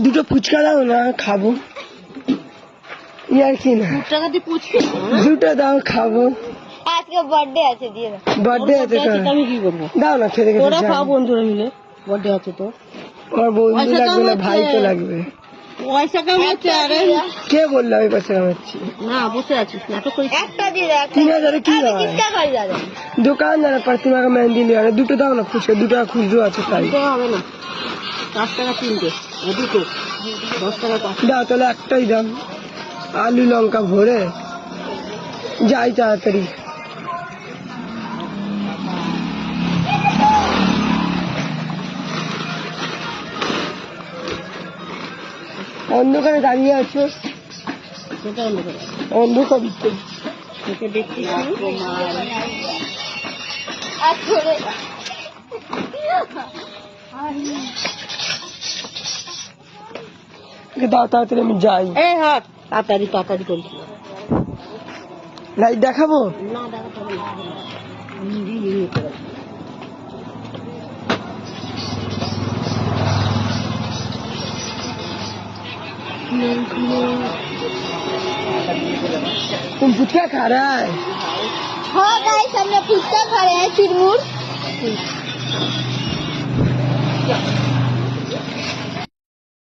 দুটো ফুচকা দাও না, খাবো। ইয়ার কি না, টাকা দিয়ে ফুচকা দুটো দাও, খাবো। আজকে বার্থডে আছে, দিয়ে দাও। বার্থডে আছে তো, আমি কি করবো? দাও না, খেতে খেতে তোরা যাই। খাও বন্ধুরা মিলে, বার্থডে আছে তো। আমার বন্ধু পয়সা লাগবে না, কামাচ্ছে। ভাই তো লাগবে। পয়সা কামাচ্ছে। আরে কে বললো আমি পয়সা কামাচ্ছি? না, বসে আছিস, নাটক করিস। একটা দিয়ে দাও। 3000 কি হয়? কিসকা খাই দাদা? দোকান জানা प्रतिमा का मेहंदी लिया है, দুটো দাও না ফুচকা, দুটো খুচরো আছে তাই। দিতে হবে না, 5 টাকা তিনটে, দুটো 10 টাকা 5। দাও তাহলে একটাই দাম, আলু লঙ্কা ভরে যাই তাড়াতাড়ি। অন্ধকারে দাঁড়িয়ে আছো, সেটা অন্য করে অন্ধকার তোকে দেখছিস না? আর ধরে দাও তাড়াতাড়ি, আমি যাই। এই হাট, তাড়াতাড়ি তাড়াতাড়ি করিস। লাইট দেখাবো? না, দেখাতে হবে না। নিজেই করে। तुम फुचका खा रहा है? हाँ गाइस, हम लोग फुचका खा रहे हैं चिरमुर।